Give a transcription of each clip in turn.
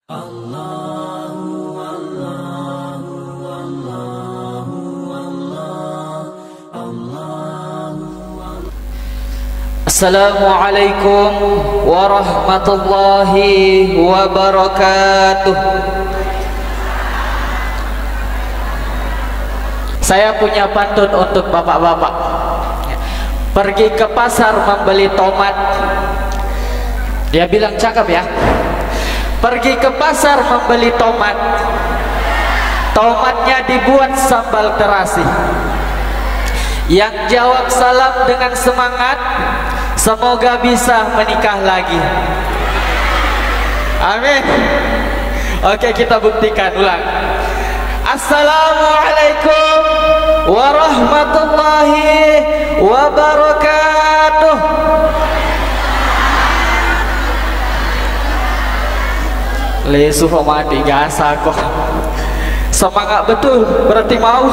Assalamualaikum warahmatullahi wabarakatuh. Saya punya pantun untuk bapak-bapak. Pergi ke pasar membeli tomat. Dia bilang cakep ya. Pergi ke pasar membeli tomat. Tomatnya dibuat sambal terasi. Yang jawab salam dengan semangat, semoga bisa menikah lagi. Amin. Oke, kita buktikan ulang. Assalamualaikum warahmatullahi wabarakatuh. Lesu mati gasa kok. Semangat betul, berarti mau.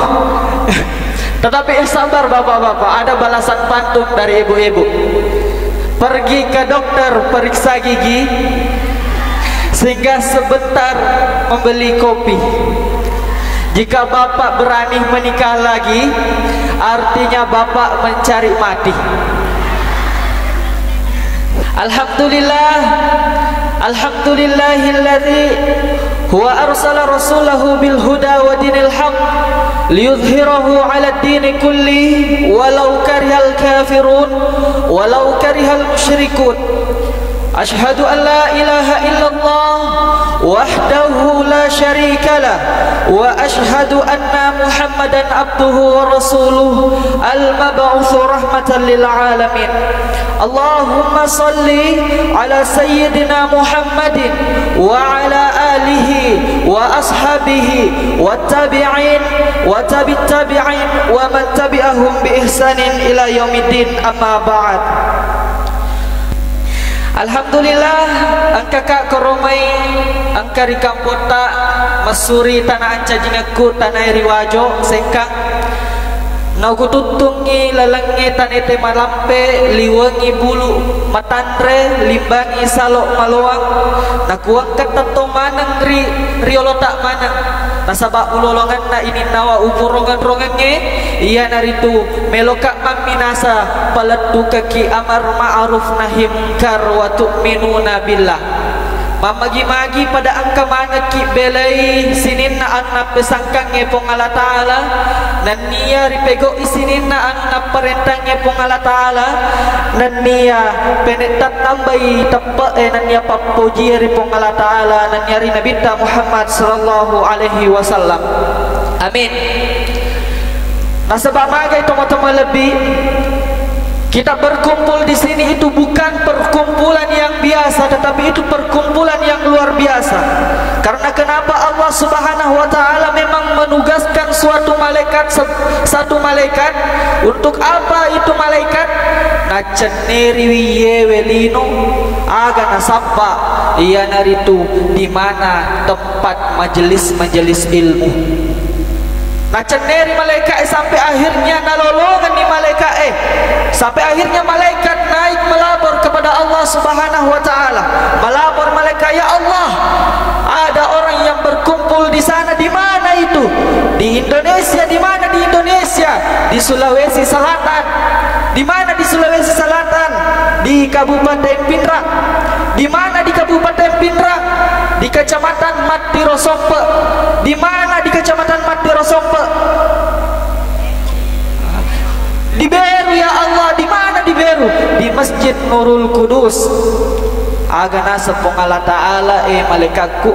Tetapi sabar bapak-bapak, ada balasan pantun dari ibu-ibu. Pergi ke dokter periksa gigi, sehingga sebentar membeli kopi. Jika bapak berani menikah lagi, artinya bapak mencari mati. Alhamdulillah, alhamdulillahilladzi huwa arsala rasulahu bil huda wa dinil haq liyudhhirahu 'ala ad-din kulli walau karihal kafirun walau karihal musyrikun. Ashhadu an la ilaha illallah wahdahu la syarika lah wa ashhadu anna Muhammadan abduhu wa rasuluh al-mab'utsu rahmatan lil alamin. Allahumma salli ala sayyidina Muhammadin wa ala alihi wa ashabihi wa tabi'in wa tabi'it tabi'in wa man tabi'ahum bi ihsanin ila yaumiddin, amma ba'd. Alhamdulillah, angka kak koromai, angka di kampota, masuri tanah anca jingaku tanah riwajo, sengkang, nauku tutungi lalangi tanete malampe, liwangi bulu, matandre, limbangi salok maluang, nakuang kata to manang riolo tak manang. Nasabak ulolongan na ini nawa upurongan-rongannya iya naritu melokak maminasa palatu kaki amar ma'aruf nahi munkar wa tu'minuna billah. Mamagi-magi pada angka mana ki belai sinin na anna pesangkang ngepong Allah Ta'ala dan niya ripego isinin na anna perintang ngepong Allah Ta'ala dan niya penetat nambai tepa dan niya papuji ripong Allah Ta'ala dan nyari Nabi Muhammad sallallahu alaihi wasallam. Amin. Nah sebab magai teman-teman lebih kita berkumpul di sini itu bukan perkumpulan yang biasa, tetapi itu perkumpulan yang luar biasa. Karena kenapa Allah Subhanahu wa taala memang menugaskan satu malaikat untuk apa itu malaikat? Naceneri wiyewelino aga nasabba iya naritu di mana tempat majelis-majelis ilmu. Naceneri malaikat sampai akhirnya nalolongan di malaikat sampai akhirnya malaikat naik melapor kepada Allah Subhanahu wa taala. Melapor malaikat, ya Allah, ada orang yang berkumpul di sana. Di mana itu? Di Indonesia. Di mana di Indonesia? Di Sulawesi Selatan. Di mana di Sulawesi Selatan? Di Kabupaten Pindrang. Di mana di Kabupaten Pindrang? Di Kecamatan Matirosompe. Di mana di Kecamatan Matirosompe? Di Beru, ya Allah. Di mana di Beru? Di Masjid Nurul Kudus. Agana sepong Allah Ta'ala malaikatku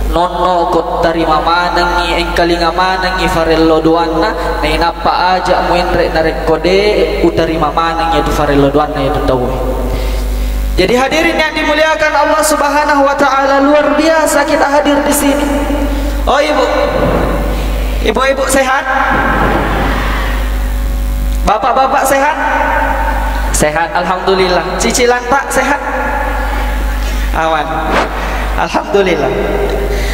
nono kot tarima manangi engkalinga manangi farello duanna na inapa aja muenre narek kode utarima manangi itu farello duanna itu tahu. Jadi hadirin yang dimuliakan Allah Subhanahu wa taala, luar biasa kita hadir di sini. Oh ibu sehat? Bapak-bapak sehat? Sehat, alhamdulillah. Cicilan Pak sehat? Aman. Alhamdulillah.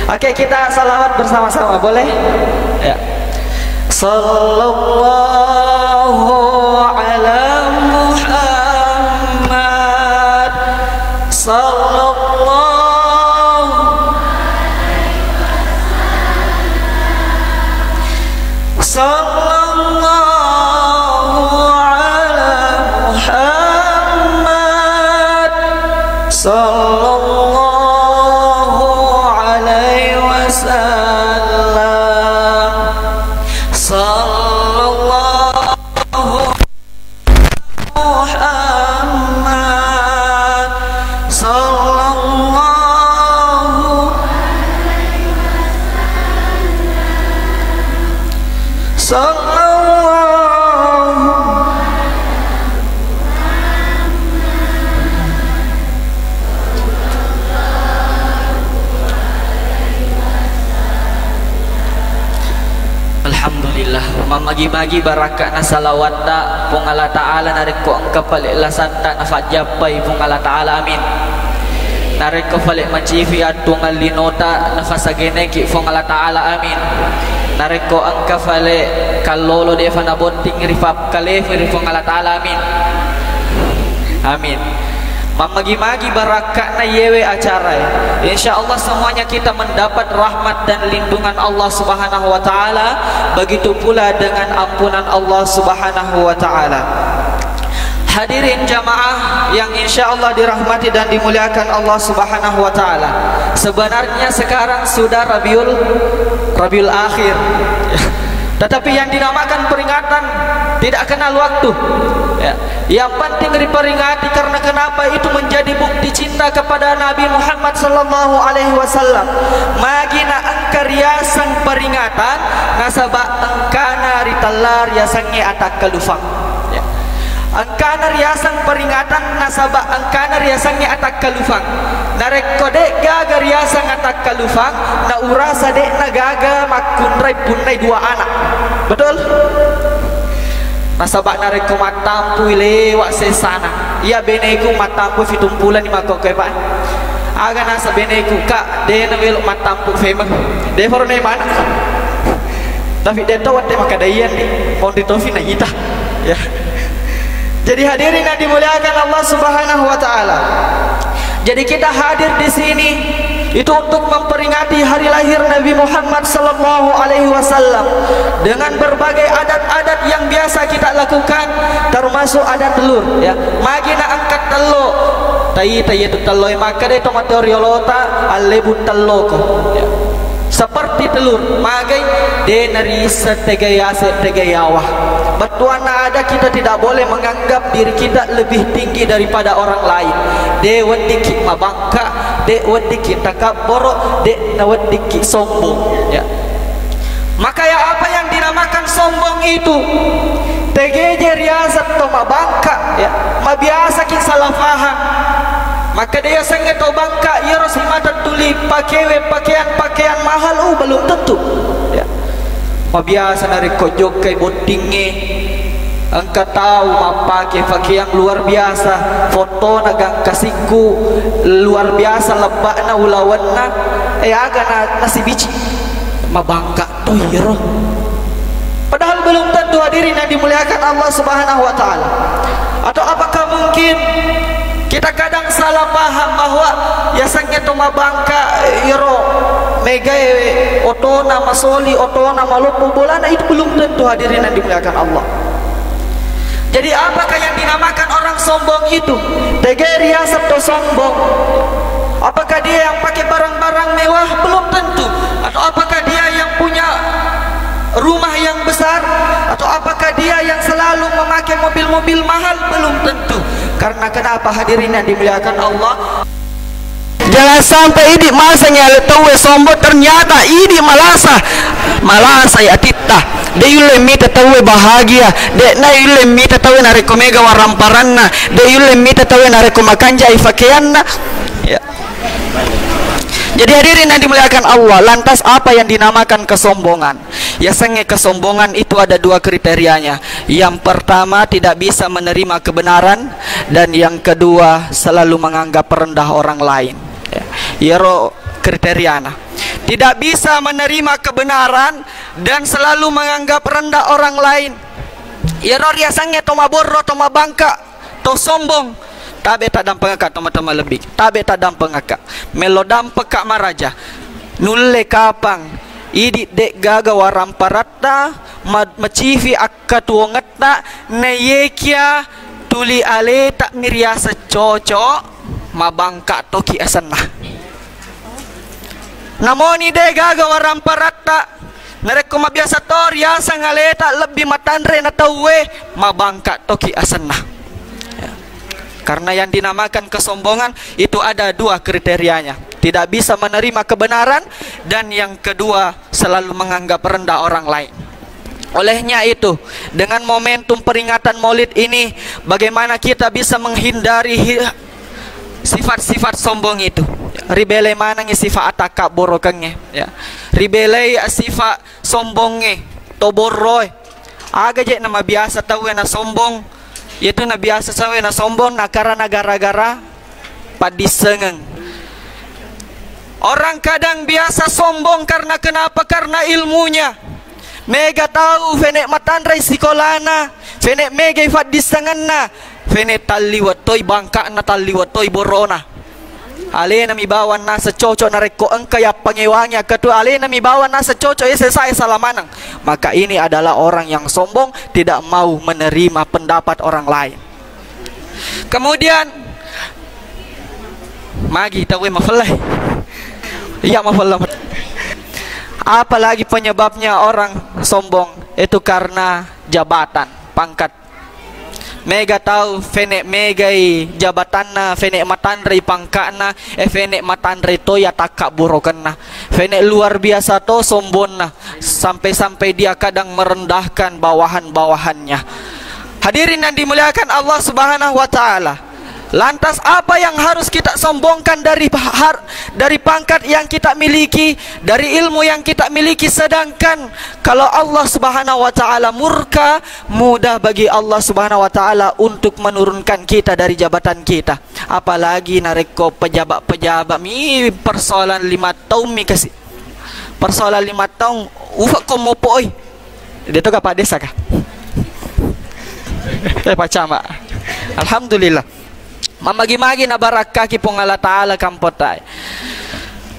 Oke, kita salawat bersama-sama, boleh? Ya. Sallallahu ala Muhammad. Sallallahu Alhamdulillah, mamagi-magi barakah na salawat da pung Allah Ta'ala nareko ang kapalilasan ta na fajapai pung Allah Ta'ala, amin. Nareko falik macifi atung alinota na fasageneki pung Allah Ta'ala, amin. Nareko ang kafale kalolo de fanabonting rifap kalefi pung Allah Ta'ala, amin. Amin. Mamagi-magi barakah na yewe acara ya. InsyaAllah semuanya kita mendapat rahmat dan lindungan Allah Subhanahu wa ta'ala. Begitu pula dengan ampunan Allah Subhanahu wa ta'ala. Hadirin jamaah yang insyaallah dirahmati dan dimuliakan Allah Subhanahu wa ta'ala. Sebenarnya sekarang sudah Rabiul Akhir, tetapi yang dinamakan peringatan tidak kenal waktu ya. Yang penting diperingati karena kenapa? Itu menjadi bukti cinta kepada Nabi Muhammad sallallahu alaihi wasallam. Magina angka riasan peringatan nasaba angkana ritalar riasannya atak kalufang ya. Angkana riasan peringatan nasaba angkana riasannya atak kalufang. Narekode gaga riasan atak kalufang na urasa dek na gaga makunrai punai dua anak. Betul? Nasabak nareko matampu lewat sesana. Ia beneku matampu fitumpulan di makok kepan. Aga nasa beneku kak de na belok matampu fema. De foro ne mana? Tapi de tawat de makadayan ni. Mon ditofi na ita. Ya. Jadi hadirin yang dimuliakan Allah Subhanahu wa taala. Jadi kita hadir di sini itu untuk memperingati hari lahir Nabi Muhammad sallallahu alaihi wasallam dengan berbagai adat-adat yang biasa kita lakukan, termasuk adat telur ya. Magina angkat telur. Tai itu telur maka de tomatoriolota alebut teloko ya. Seperti telur magai de nari setegayase tegayawah. Bertuana ada kita tidak boleh menganggap diri kita lebih tinggi daripada orang lain. De wadiki mabangka, de wadiki takabbur, de nawadiki sombong ya. Maka ya apa yang dinamakan sombong itu? Tegeje riasat to mabangka ya. Mabiasa ki salah faham. Maka dia sangat to bangka ya Rasulullah tuli pakewe pakaian mahal belum tentu ya. Mabiasa dari kojok kai botinge angka tahu mapake pakaian luar biasa, foto nagang kasiku luar biasa lebakna ulawanna aga nasi bici mabangka to hero. Padahal belum tentu hadirin yang dimuliakan Allah Subhanahu wa taala. Atau apakah mungkin kita kadang salah paham bahwa ya sangat mabangka iro mega otona masoli otona malupu bolana, itu belum tentu hadirin yang dimuliakan Allah. Jadi apakah yang dinamakan orang sombong itu? Tegeria atau sombong? Apakah dia yang pakai barang-barang mewah? Belum tentu. Atau apakah dia yang punya rumah yang besar? Atau apakah dia yang selalu memakai mobil-mobil mahal? Belum tentu. Karena kenapa hadirin yang dimuliakan Allah? Jangan sampai ini masanya letawe sombong ternyata ini malasa ya tita. De yule mita tawe bahagia, de na yule mita tawe nareko mega waramparanna, de yule mita tawe nareko makanja ifakeanna. Ya. Jadi hadirin yang dimuliakan Allah, lantas apa yang dinamakan kesombongan? Ya sange kesombongan itu ada dua kriterianya. Yang pertama tidak bisa menerima kebenaran, dan yang kedua selalu menganggap rendah orang lain. Ya kriteriana. Tidak bisa menerima kebenaran dan selalu menganggap rendah orang lain. Ya ria sange to maborro to mabangka to sombong. Tabe tadam pengakak toma-toma lebih. Tabe tadam pengakak. Melodam pekak maraja. Nulle kapang. Idi dek gaga waramparatta. Macivi akka tuongetta. Neyekia tuli ale tak miriasa cocok. Mabangka toki asanah. Namoni dek gaga waramparatta. Nareko mabiasa toriya sangaleta lebih matanre na tawe. Mabangka toki asanah. Karena yang dinamakan kesombongan itu ada dua kriterianya. Tidak bisa menerima kebenaran, dan yang kedua selalu menganggap rendah orang lain. Olehnya itu, dengan momentum peringatan Maulid ini, bagaimana kita bisa menghindari sifat-sifat sombong itu? Ribele mana ngi sifat ataka borokangnya, ya. Ribele sifat sombongnya. toboroy. Aga je nama biasa tahu na sombong. Itu na biasa tahu na sombong na karena gara-gara padisengeng. Orang kadang biasa sombong karena kenapa? Karena ilmunya. Mega tahu fenek matandrai sikolana, fenek mega ifat disanganna, fenek taliwat toy bangka na taliwat toy borona. Ale nami bawan na secocok na reko engka ya pangewangnya ketua ale nami bawan na secocok ya selesai salamanang. Maka ini adalah orang yang sombong, tidak mau menerima pendapat orang lain. Kemudian magi tahu mafalah. Iya mafalah. Apalagi penyebabnya orang sombong itu karena jabatan, pangkat. Mega tahu fenek megai jabatanna, fenek matandri pangkatna, fenek matandri to ya takak burokanna. Fenek luar biasa to sombonna, sampai-sampai dia kadang merendahkan bawahan-bawahannya. Hadirin yang dimuliakan Allah Subhanahu wa taala. Lantas apa yang harus kita sombongkan dari pangkat yang kita miliki, dari ilmu yang kita miliki, sedangkan kalau Allah Subhanahu wa taala murka, mudah bagi Allah Subhanahu wa taala untuk menurunkan kita dari jabatan kita. Apalagi nareko pejabat-pejabat mi persoalan 5 tahun mi kasih. Persoalan 5 tahun ufak komopo oi. Dia tu Pak Desa kah? Pak Camat. Alhamdulillah. Mamagi-magi na barakah ki pong Allah Ta'ala kampotai.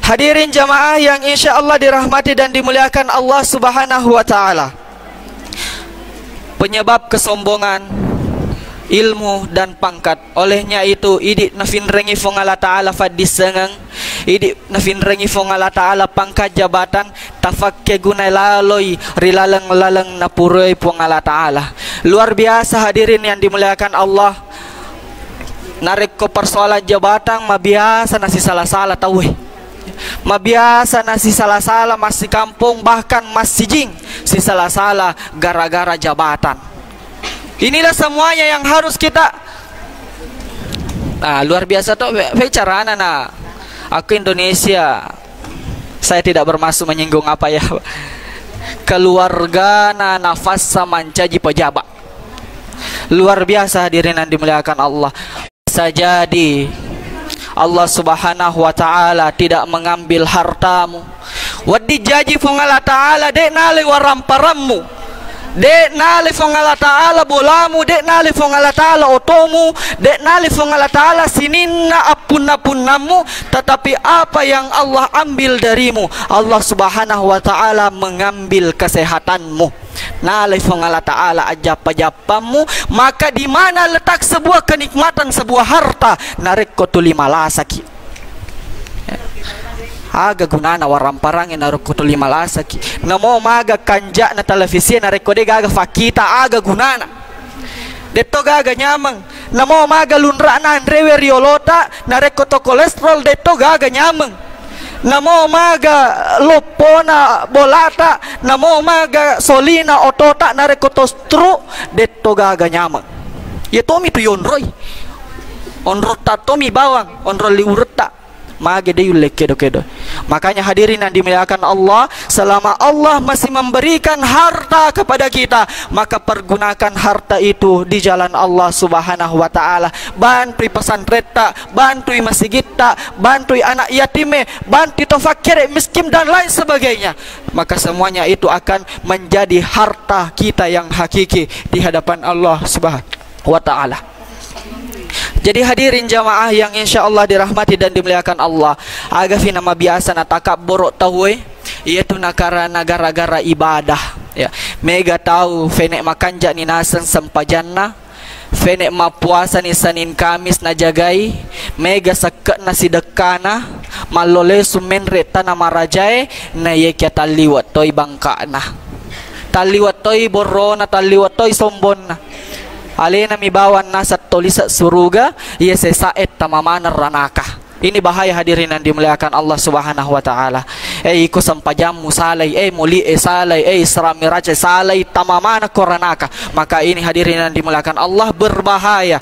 Hadirin jamaah yang insya Allah dirahmati dan dimuliakan Allah Subhanahu wa Ta'ala. Penyebab kesombongan, ilmu dan pangkat. Olehnya itu idik nafinrengi pong Allah Ta'ala fadisengang, idik nafinrengi pong Allah Ta'ala pangkat jabatan, tafakke gunai laloi rilalang-lalang na puroi pong Allah Ta'ala. Luar biasa hadirin yang dimuliakan Allah. Narik ko persoalan jabatan mabiasa nasi salah-salah tahu mabiasa nasi salah-salah masih kampung, bahkan masih jing si salah-salah gara-gara jabatan. Inilah semuanya yang harus kita luar biasa tuh bicara na aku Indonesia, saya tidak bermaksud menyinggung apa ya, keluarga na nafas mancaji pejabat. Luar biasa hadirin yang dimuliakan Allah. Jadi Allah Subhanahu wa taala tidak mengambil hartamu. Wadi jaji fong Allah taala dek nale waramparammu. Dek nale fong Allah taala bolamu, dek nale fong Allah taala otomu, dek nale fong Allah taala sininna apun-apunnamu, tetapi apa yang Allah ambil darimu? Allah Subhanahu wa taala mengambil kesehatanmu. Nalai fong Allah Ta'ala ajap-ajapamu. Maka di mana letak sebuah kenikmatan, sebuah harta? Narik ko tuli malasaki. Aga gunana waramparangin narik ko tuli malasaki. Namo maga kanja na televisi narik ko de gaga fakita aga gunana. Deto gaga nyamang. Namo maga lunra na andrewe riolota narik ko to kolesterol deto gaga nyamang. Namo maga lopona bolata, namo maga solina otota narekotostru detto gaga nyamang. Ya tomi tu yonroy. Onrota tomi bawang, onroli urta. Maga de yulek kedo-kedo. Makanya hadirin yang dimuliakan Allah, selama Allah masih memberikan harta kepada kita, maka pergunakan harta itu di jalan Allah Subhanahu wa taala. Bantui pesantren tak, bantui masjid tak, bantui anak yatime, bantu fakir miskin dan lain sebagainya. Maka semuanya itu akan menjadi harta kita yang hakiki di hadapan Allah Subhanahu wa taala. Jadi hadirin jamaah yang insya Allah dirahmati dan dimuliakan Allah, agafi nama biasa na takak borok tahu yaitu nakara gara-gara ibadah ya. Mega tahu fenek makanja ni nasan sempajanna, fenek mapuasa ni Senin Kamis na jagai, mega seket na sidekana, malole sumenre tanah marajai na yekya taliwat toy bangka na, taliwat toy borona, taliwat toy sombon na. Alena mi bawan nasa tolisa suruga ia sesaet tamamana ranaka. Ini bahaya hadirin yang dimuliakan Allah Subhanahu wa taala. Iko sampajam musalai, muli salai, serami raja salai tamamana koranaka. Maka ini hadirin yang dimuliakan Allah berbahaya.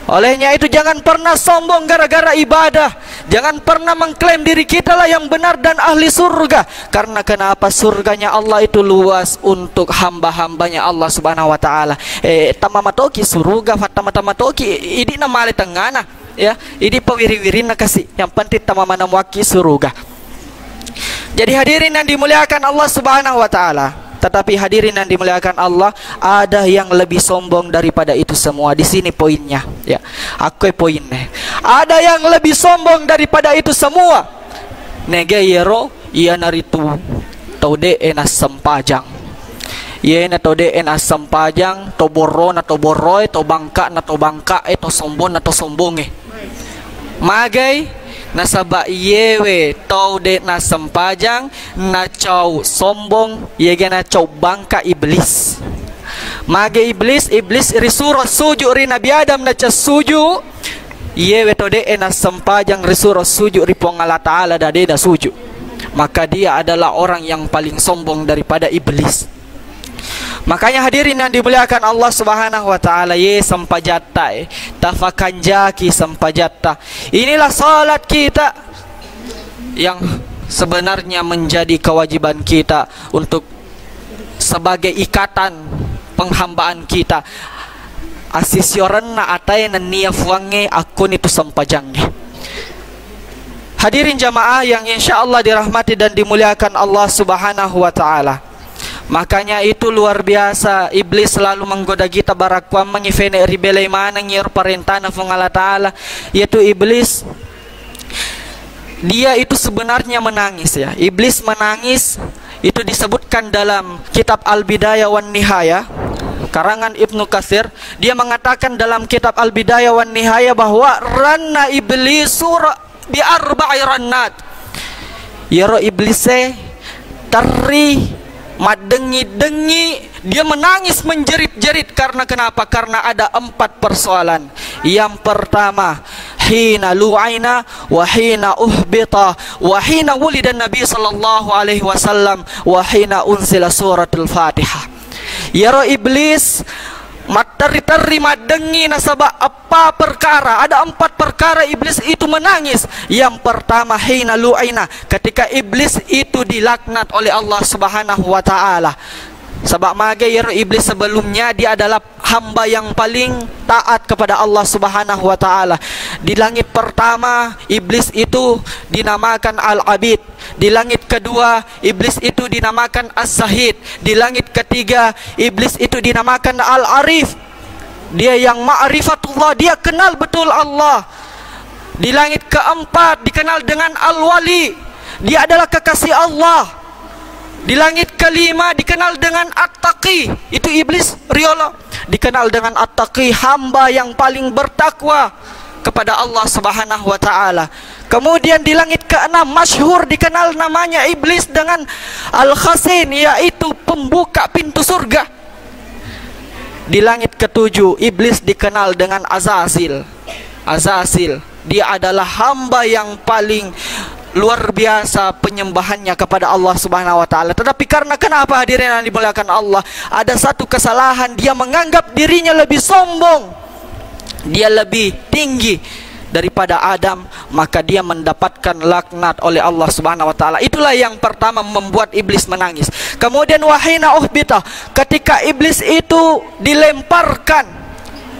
Olehnya itu jangan pernah sombong gara-gara ibadah. Jangan pernah mengklaim diri kita lah yang benar dan ahli surga. Karena kenapa? Surganya Allah itu luas untuk hamba-hambanya Allah subhanahu wa ta'ala. Tamamatoki surga, fatamatoki ini nama ale tengana. Ya, ini pewiri-wiri nak kasih. Yang penting tamamana waki surga. Jadi hadirin yang dimuliakan Allah subhanahu wa ta'ala. Tetapi hadirin yang dimuliakan Allah, ada yang lebih sombong daripada itu semua. Di sini poinnya, ya. Aku poinnya. Ada yang lebih sombong daripada itu semua. Negayero ia naritu taude enas sempajang. Ia na taude enas sempajang, to borro na to borroy, to bangka na to bangka, to sombong na to sombonge. Magay nasaba yewe taude na sempajang na caw sombong yege na caw bangka iblis. Mage iblis risuro suju ri Nabi Adam na ca suju yewe taude na sempajang risuro suju ri Allah Ta'ala dade da suju. Maka dia adalah orang yang paling sombong daripada iblis. Makanya hadirin yang dimuliakan Allah subhanahu wa ta'ala, ye sampajata tafakanjaki sampajata. Inilah salat kita yang sebenarnya menjadi kewajiban kita untuk sebagai ikatan penghambaan kita. Asisyoran na atay na niyafuange akun itu sampajangnya. Hadirin jamaah yang insya Allah dirahmati dan dimuliakan Allah subhanahu wa ta'ala. Makanya itu luar biasa, iblis selalu menggoda kita barakwam mengifene ribelai mana ngir perintah nafung Allah Ta'ala, yaitu iblis. Dia itu sebenarnya menangis, ya. Iblis menangis itu disebutkan dalam kitab Al-Bidayah wan Nihayah karangan Ibnu Katsir. Dia mengatakan dalam kitab Al-Bidayah wan Nihayah bahwa ranna iblisur bi arba'i rannat. Yaro iblise tari madengi-dengi, dia menangis menjerit-jerit. Karena kenapa? Karena ada 4 persoalan. Yang pertama, hina lu'aina wa hina uhbita wa hina wulidan Nabi sallallahu alaihi wasallam wa hina unsila suratul Fatihah. Yaro iblis materi-teri madengi nasaba apa perkara. Ada 4 perkara iblis itu menangis. Yang pertama hina lu'aina, ketika iblis itu dilaknat oleh Allah subhanahu wa ta'ala. Sebab magayir iblis sebelumnya dia adalah hamba yang paling taat kepada Allah subhanahu wa ta'ala. Di langit pertama iblis itu dinamakan Al-Abid. Di langit kedua iblis itu dinamakan As-Sahid. Di langit ketiga iblis itu dinamakan Al-Arif. Dia yang ma'rifatullah, dia kenal betul Allah. Di langit keempat dikenal dengan Al-Wali, dia adalah kekasih Allah. Di langit kelima dikenal dengan At-Taqi, itu iblis riolo. Dikenal dengan At-Taqi, hamba yang paling bertakwa kepada Allah subhanahu wa ta'ala. Kemudian di langit keenam masyhur dikenal namanya iblis dengan Al-Khasin, yaitu pembuka pintu surga. Di langit ketujuh iblis dikenal dengan Azazil. Azazil, dia adalah hamba yang paling luar biasa penyembahannya kepada Allah subhanahu wa ta'ala. Tetapi karena kenapa hadirin yang dimuliakan Allah, ada satu kesalahan, dia menganggap dirinya lebih sombong, dia lebih tinggi daripada Adam, maka dia mendapatkan laknat oleh Allah subhanahu wa ta'ala. Itulah yang pertama membuat iblis menangis. Kemudian wahina uhbita, ketika iblis itu dilemparkan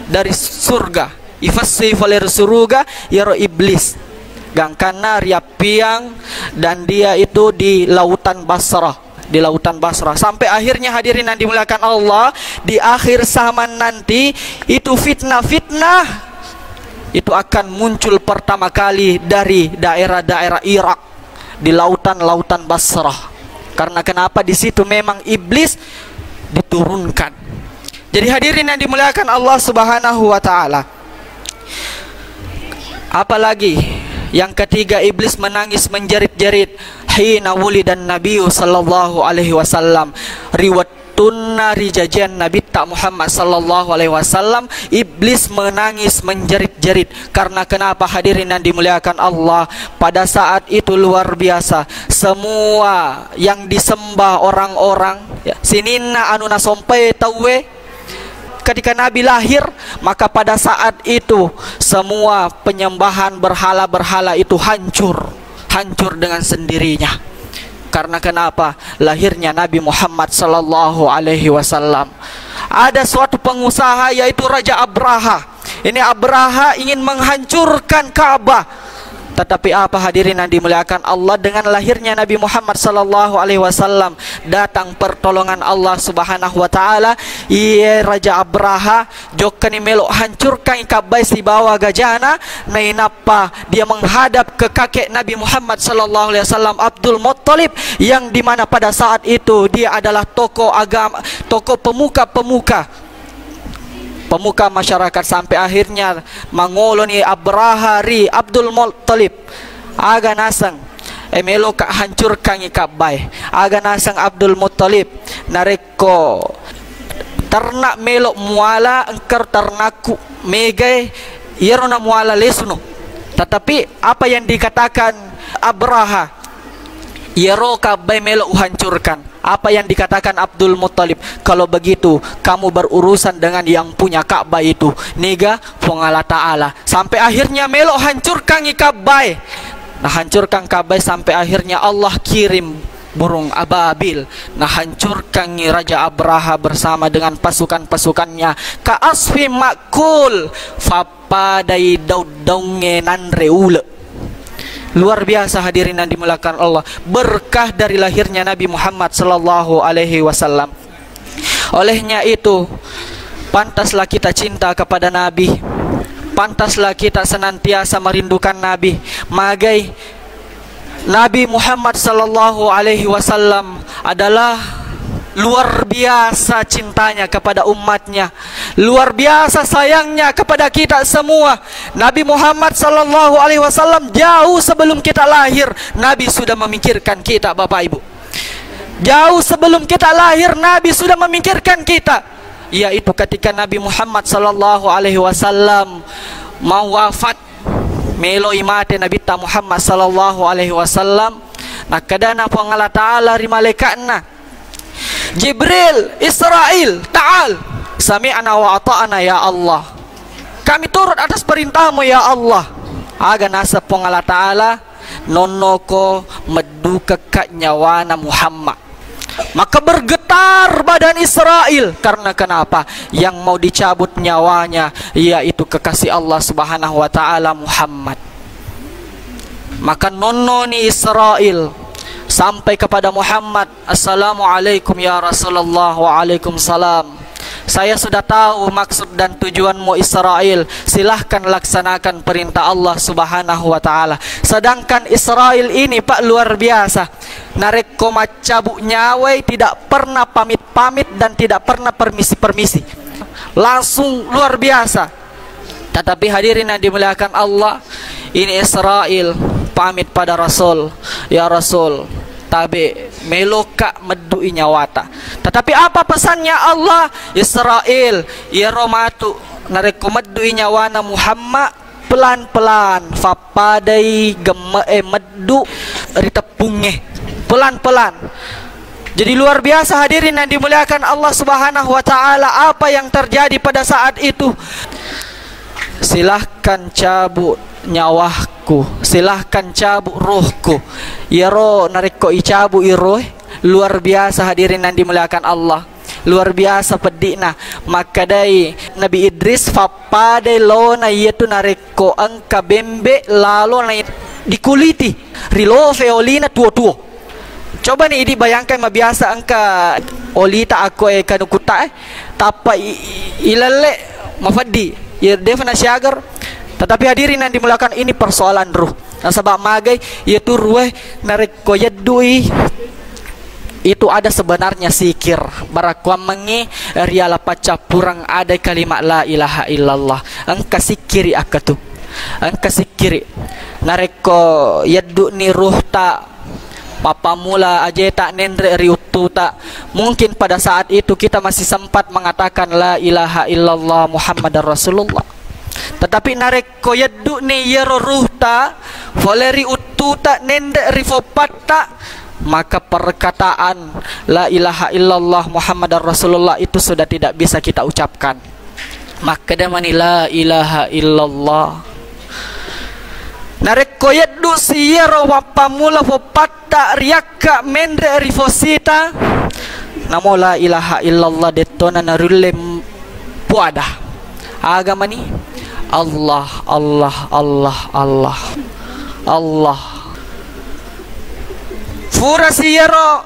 dari surga, ifassi falir surga yaro iblis gangkana riapiang, dan dia itu di lautan Basrah, di lautan Basrah. Sampai akhirnya hadirin yang dimuliakan Allah, di akhir zaman nanti itu fitnah-fitnah itu akan muncul pertama kali dari daerah-daerah Irak, di lautan-lautan Basrah. Karena kenapa? Di situ memang iblis diturunkan. Jadi hadirin yang dimuliakan Allah subhanahu wa ta'ala, apalagi yang ketiga, iblis menangis menjerit-jerit hina wulidan Nabi sallallahu alaihi wasallam. Riwayatun rijajan Nabi tak Muhammad sallallahu alaihi wasallam, iblis menangis menjerit-jerit. Karena kenapa hadirin yang dimuliakan Allah? Pada saat itu luar biasa, semua yang disembah orang-orang, ya, sinina anu nasompai tawe ketika Nabi lahir, maka pada saat itu semua penyembahan berhala-berhala itu hancur dengan sendirinya. Karena kenapa? Lahirnya Nabi Muhammad sallallahu alaihi wasallam. Ada suatu pengusaha yaitu Raja Abraha. Ini Abraha ingin menghancurkan Ka'bah. Tetapi apa hadirin yang dimuliakan Allah, dengan lahirnya Nabi Muhammad sallallahu alaihi wasallam datang pertolongan Allah Subhanahu wa taala. Ia Raja Abraha jokani melok hancurkan Ka'bah si bawa gajana nainapa dia menghadap ke kakek Nabi Muhammad sallallahu alaihi wasallam Abdul Muttalib, yang dimana pada saat itu dia adalah tokoh agama, tokoh pemuka masyarakat, sampai akhirnya mangoloni Abraha ri Abdul Muttalib aga nasang emelo ka hancurkan Ka'bah. Aga nasang Abdul Muttalib nareko ternak melok muala engker ternaku megai yerona muala lesuno. Tetapi apa yang dikatakan Abraha, yero Ka'bah melok hancurkan. Apa yang dikatakan Abdul Muttalib, kalau begitu kamu berurusan dengan yang punya Ka'bah itu, niga Allah Ta'ala. Sampai akhirnya melok hancurkan Ka'bah. Nah, hancurkan Ka'bah sampai akhirnya Allah kirim burung ababil. Nah, hancurkan Raja Abraha bersama dengan pasukan-pasukannya. Ka asfi makul fapadai daudonge nanreule. Luar biasa hadirin yang dimuliakan Allah, berkah dari lahirnya Nabi Muhammad sallallahu alaihi wasallam. Olehnya itu, pantaslah kita cinta kepada Nabi, pantaslah kita senantiasa merindukan Nabi. Magai Nabi Muhammad sallallahu alaihi wasallam adalah luar biasa cintanya kepada umatnya, luar biasa sayangnya kepada kita semua. Nabi Muhammad sallallahu alaihi wasallam jauh sebelum kita lahir, Nabi sudah memikirkan kita, Bapak Ibu. Jauh sebelum kita lahir, Nabi sudah memikirkan kita. Yaitu ketika Nabi Muhammad sallallahu alaihi wasallam mau wafat, melo imate Nabi Muhammad sallallahu alaihi wasallam, nakadana po Allah Ta'ala ri malaikatna Jibril, Israel, ta'al sami'na wa ata'na ya Allah. Kami turut atas perintahmu ya Allah. Aga nasa pong Allah Ta'ala nonoko meduka kak nyawana Muhammad. Maka bergetar badan Israel. Karena kenapa? Yang mau dicabut nyawanya yaitu kekasih Allah Subhanahu wa Ta'ala Muhammad. Maka nononi Israel sampai kepada Muhammad, Assalamualaikum ya Rasulullah. Waalaikumsalam. Saya sudah tahu maksud dan tujuanmu Israel. Silahkan laksanakan perintah Allah Subhanahu wa Ta'ala. Sedangkan Israel ini Pak luar biasa. Nareko macabuk nyawai, tidak pernah pamit-pamit dan tidak pernah permisi-permisi. Langsung luar biasa. Tetapi hadirin yang dimuliakan Allah, ini Israel pamit pada Rasul, ya Rasul tabe meloka medui nyawata. Tetapi apa pesannya Allah? Israel ya romatu nareko medui nyawana Muhammad pelan-pelan fapadai meddu ritepungnya pelan-pelan. Jadi luar biasa hadirin yang dimuliakan Allah Subhanahu wa Ta'ala. Apa yang terjadi pada saat itu? Silahkan cabut nyawahku, silahkan cabut rohku. Yaro nariko icabu iroh. Luar biasa hadirin yang dimuliakan Allah. Luar biasa pedikna. Maka dari Nabi Idris fapadai lona yaitu nariko angka bembe lalu na dikuliti rilo feolina tua-tua. Coba nih dibayangkan biasa angka olita aku kanukuta tapa ilale mafadi ya defana syagar. Tetapi hadirin yang dimuliakan, ini persoalan ruh. Nah, sebab magai yaitu ruh narik koyadui itu ada sebenarnya sikir barakwa mengi riala paca purang ada kalimat la ilaha illallah angka sikiri akatu angka sikiri narik ko yaddu ni ruh ta papa mula aja tak nendre riutu tak. Mungkin pada saat itu kita masih sempat mengatakan la ilaha illallah Muhammadar Rasulullah. Tetapi narek koyaddu ne yero ruhta voleri ututa nende rifopatta, maka perkataan la ilaha illallah Muhammadar Rasulullah itu sudah tidak bisa kita ucapkan. maka damani la ilaha illallah. Narekoyat du siyero wapamula fopatta riakka mendre rifosita namo la ilaha illallah detona narulle puada agama ni Allah Allah Allah Allah Allah fura siyero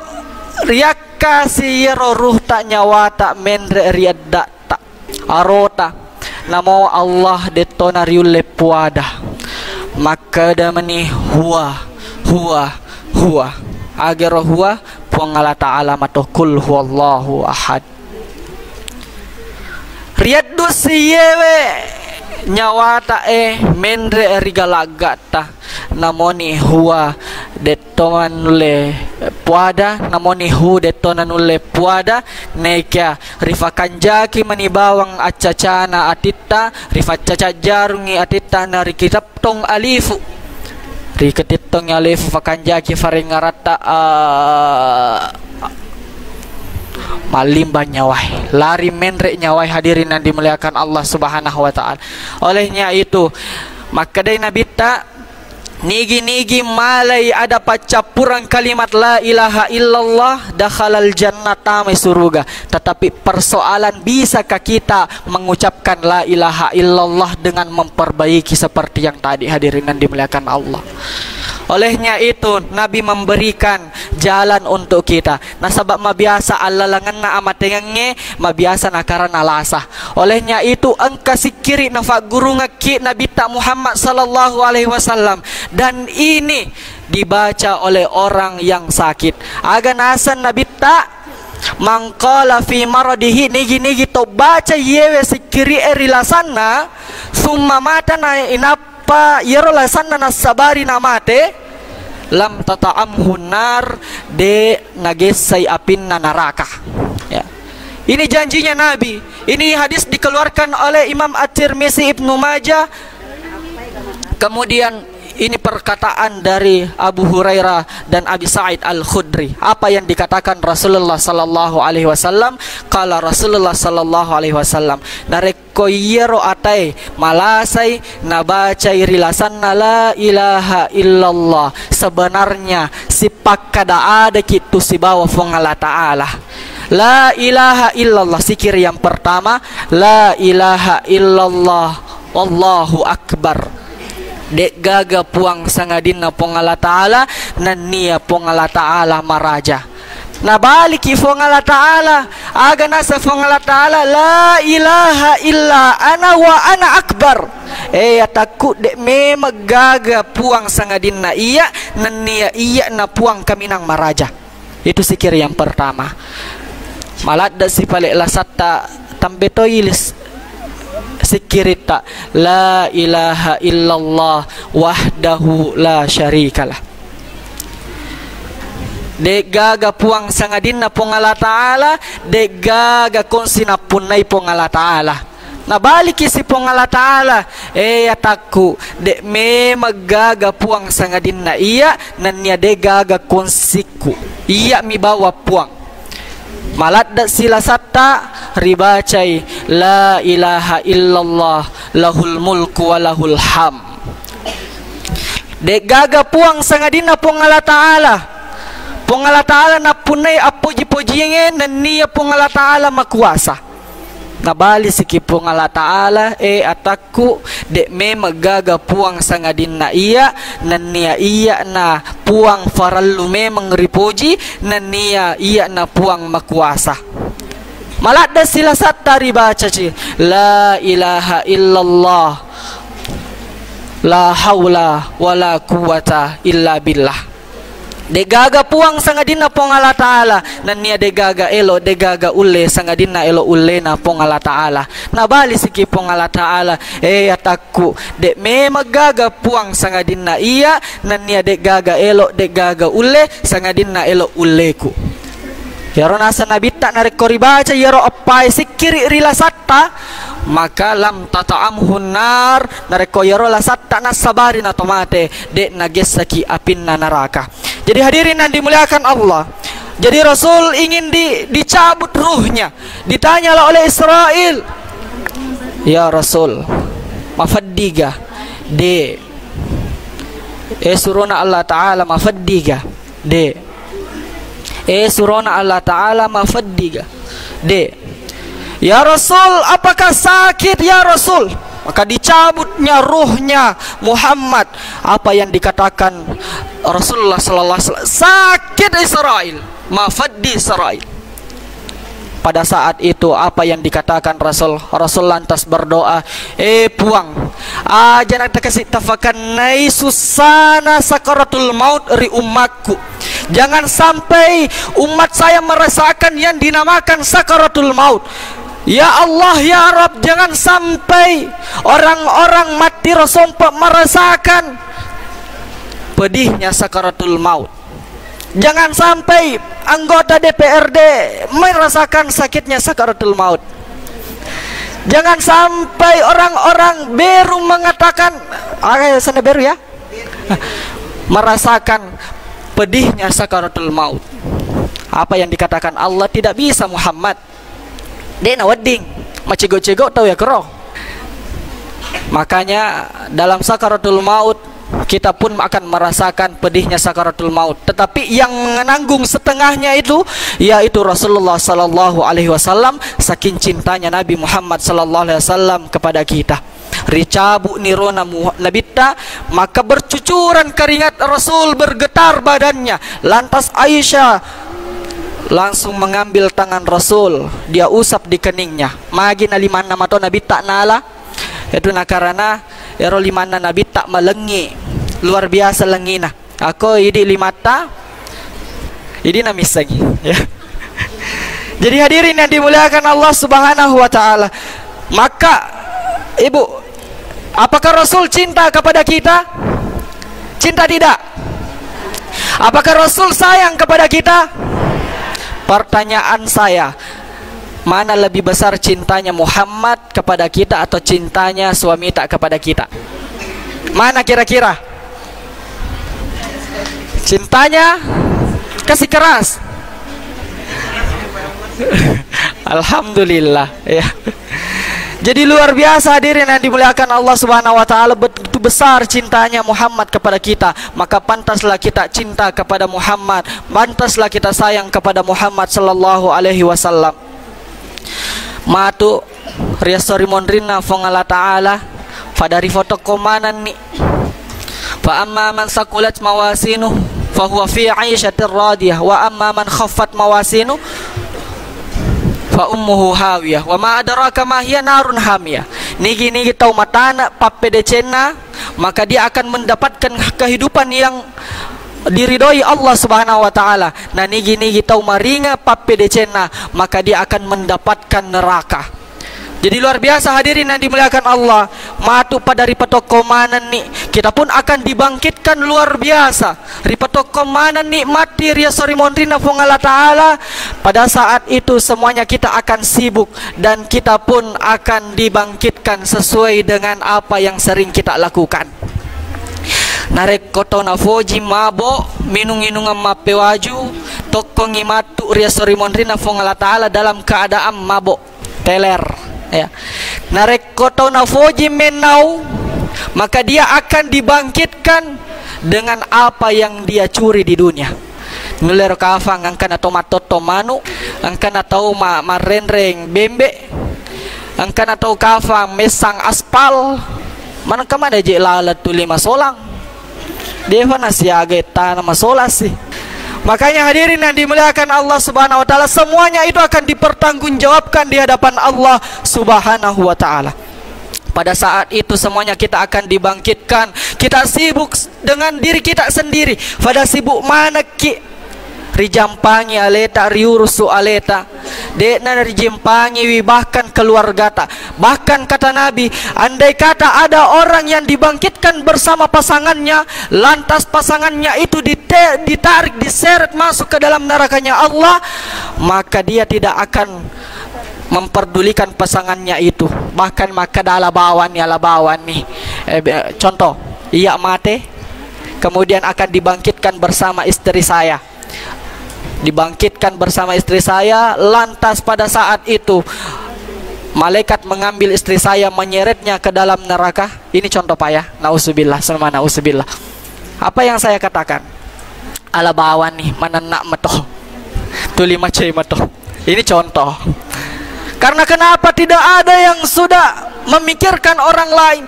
riakka siyero ruh tak nyawa tak mendre riadda tak arota namo Allah detona riulle puada maka damani huwa agero huwa puangala ta'ala matoh kul huwallahu ahad riaddu siyewe nyawata mendre rigalagata namoni huwa detonanule puada namoni hu detonanule puada nekia rifakanjaki manibawang acacana atita rifacaca jarungi atita nari kitab tong alifu riketitong alifu fakanjaki faringarata malimba nyawai lari mendre nyawai hadirin yang dimuliakan Allah Subhanahu wa taala. Olehnya itu maka dari Nabi tak nigi malai ada pacapurang kalimat la ilaha illallah dakhalal jannata mai surga. Tetapi persoalan bisakah kita mengucapkan la ilaha illallah dengan memperbaiki seperti yang tadi hadirin yang dimuliakan Allah. Olehnya itu Nabi memberikan jalan untuk kita. Nah sebab mabiasa allalangan na amatengange mabiasa na karena lasah. Olehnya itu engka sikiri nafak guru ngaki Nabi tak Muhammad sallallahu alaihi wasallam dan ini dibaca oleh orang yang sakit. Aga nasan Nabi tak mangkala fi maradihi nigi to baca yewe sikiri erilasana summa mata na inapa yero lasanna nasabari namate lam tata'amhu nar de nagesai apin neraka ya. Ini janjinya Nabi. Ini hadis dikeluarkan oleh Imam At-Tirmizi, Ibnu Majah. Kemudian ini perkataan dari Abu Hurairah dan Abi Sa'id Al-Khudri. Apa yang dikatakan Rasulullah sallallahu alaihi wasallam? Qala Rasulullah sallallahu alaihi wasallam, narekoyero atai malasai nabacai rilasanna la ilaha illallah. Sebenarnya sipak kada ada kitu sibawa fongala ta'ala. La ilaha illallah sikir yang pertama, la ilaha illallah wallahu akbar. Dek gaga puang sangadina pongala ta'ala nania pongala ta'ala maraja. Nabaliki pongala ta'ala aga nasa pongala ta'ala la ilaha illa ana wa ana akbar. Takut dek memang gaga puang sangadina iya nania iya na puang kaminang maraja. Itu sikir yang pertama. Malat da si palik lasata tambetoilis sikirita la ilaha illallah wahdahu la syarikalah. Dek gaga puang sangadina pongala ta'ala dek gaga konsina punai pongala ta'ala. Nabaliki si pongala ta'ala ataku dek memang gaga puang sangadina iya nanya dek gaga konsiku iya mi bawa puang. Malat da sila satta ribacai la ilaha illallah lahul mulku wa lahul ham. Dek gaga puang sangadina pongala ta'ala. Pongala ta'ala na punai apuji-pujiengen dan niya pongala ta'ala makuasa. Nabali siki pongala ta'ala ataku dek memang gaga puang sangadina iya nan niya iya na puang farallu memang ripuji nan niya iya na puang makuasa. Malat da sila satta ribaca ci la ilaha illallah la haula wala quwata illa billah. Degaga puang sangadina pongala ta'ala nan niya degaga elo degaga ule sangadina elo ule na pongala ta'ala. Nabali siki pongala ta'ala ataku dek memang gaga puang sangadina iya nan niya degaga elo degaga ule sangadina elo uleku. Yaro nasa Nabi tak narik koribaca yaro apai sikiri rilasatta maka lam tata'amhu nar nareko yaro lasatta nasabari na tomate dek nagesaki apin na neraka. Jadi hadirin yang dimuliakan Allah. Jadi Rasul ingin dicabut ruhnya. Ditanyalah oleh Israel. Ya Rasul, mafaddiga de surona Allah Ta'ala mafaddiga de surona Allah Ta'ala mafaddiga de. Ya Rasul, apakah sakit ya Rasul? Maka dicabutnya ruhnya Muhammad. Apa yang dikatakan Rasulullah sallallahu alaihi wasallam? Sakit Israel, mafaddi Israel. Pada saat itu apa yang dikatakan Rasul? Rasul lantas berdoa, puang, jangan terkasih tafakan susana sakaratul maut ri umatku. Jangan sampai umat saya merasakan yang dinamakan sakaratul maut. Ya Allah, ya Rabb, jangan sampai orang-orang mati Rasul merasakan pedihnya sakaratul maut. Jangan sampai anggota DPRD merasakan sakitnya sakaratul maut. Jangan sampai orang-orang baru mengatakan, sana baru ya, merasakan pedihnya sakaratul maut. Apa yang dikatakan Allah tidak bisa Muhammad. Dena wedding, macego-cego tahu ya kero. Makanya dalam sakaratul maut kita pun akan merasakan pedihnya sakaratul maut. Tetapi yang menanggung setengahnya itu yaitu Rasulullah sallallahu alaihi wasallam, saking cintanya Nabi Muhammad sallallahu alaihi wasallam kepada kita. Ricabu nirona nabita, maka bercucuran keringat Rasul, bergetar badannya. Lantas Aisyah langsung mengambil tangan Rasul, dia usap di keningnya. Magi na liman nama to nabi tak nala. Itu nakarana ero liman na nabi tak melengi. Luar biasa lengina. Aku idi limata. Idi na misangi. Ya. Jadi hadirin yang dimuliakan Allah Subhanahu wa taala. Maka Ibu, apakah Rasul cinta kepada kita? Cinta tidak? Apakah Rasul sayang kepada kita? Pertanyaan saya, mana lebih besar cintanya Muhammad kepada kita atau cintanya suami tak kepada kita? Mana kira-kira? Cintanya kasih keras. Alhamdulillah ya. Jadi luar biasa hadirin yang dimuliakan Allah Subhanahu wa taala, begitu besar cintanya Muhammad kepada kita, maka pantaslah kita cinta kepada Muhammad, pantaslah kita sayang kepada Muhammad sallallahu alaihi wasallam. Matu riasori mondrina fongala taala fadari foto komanan ni. Fa amma man saqulat mawasinu fa huwa fi 'aishatir radiyah wa amma man khaffat mawasinu fa ummuhu hawiyah wa ma adraka ma hiya narun hamiyah. Nigi tau matana pappedecena, maka dia akan mendapatkan kehidupan yang diridhoi Allah Subhanahu wa taala. Nah nigi tau maringa pappedecena, maka dia akan mendapatkan neraka. Jadi luar biasa hadirin yang dimuliakan Allah. Matu pada ripatokomanan nih, kita pun akan dibangkitkan luar biasa. Ripatokomanan nih mati ria sori mondrina fongala taala. Pada saat itu semuanya kita akan sibuk dan kita pun akan dibangkitkan sesuai dengan apa yang sering kita lakukan. Narek koto na foji mabo minung-inungan mapewaju tokongi matu ria sori mondrina fongala taala dalam keadaan mabok teler. Ya. Narek koto na foji menau, maka dia akan dibangkitkan dengan apa yang dia curi di dunia. Nuler kafang angkan atau matoto manu, angkan atau marenreng bembe, angkan atau kafang mesang aspal. Mana kemana je lalat tu 5 solang. Dewa nasiaga tanah masolas sih. Makanya hadirin yang dimuliakan Allah Subhanahu wa taala, semuanya itu akan dipertanggungjawabkan di hadapan Allah Subhanahu wa taala. Pada saat itu semuanya kita akan dibangkitkan. Kita sibuk dengan diri kita sendiri. Pada sibuk mana ki rijampangi aleta riurusu aleta dekna rijampangi wi bahkan keluarga ta. Bahkan kata Nabi, andai kata ada orang yang dibangkitkan bersama pasangannya, lantas pasangannya itu ditarik, diseret masuk ke dalam nerakanya Allah, maka dia tidak akan memperdulikan pasangannya itu. Bahkan maka alabawan nih. Contoh, iya mate, kemudian akan dibangkitkan bersama istri saya. Dibangkitkan bersama istri saya, lantas pada saat itu malaikat mengambil istri saya menyeretnya ke dalam neraka. Ini contoh Pak ya, nauzubillah, sama nauzubillah. Apa yang saya katakan? Ala bawan nih, mana nak metoh, tuli macai metoh. Ini contoh. Karena kenapa tidak ada yang sudah memikirkan orang lain?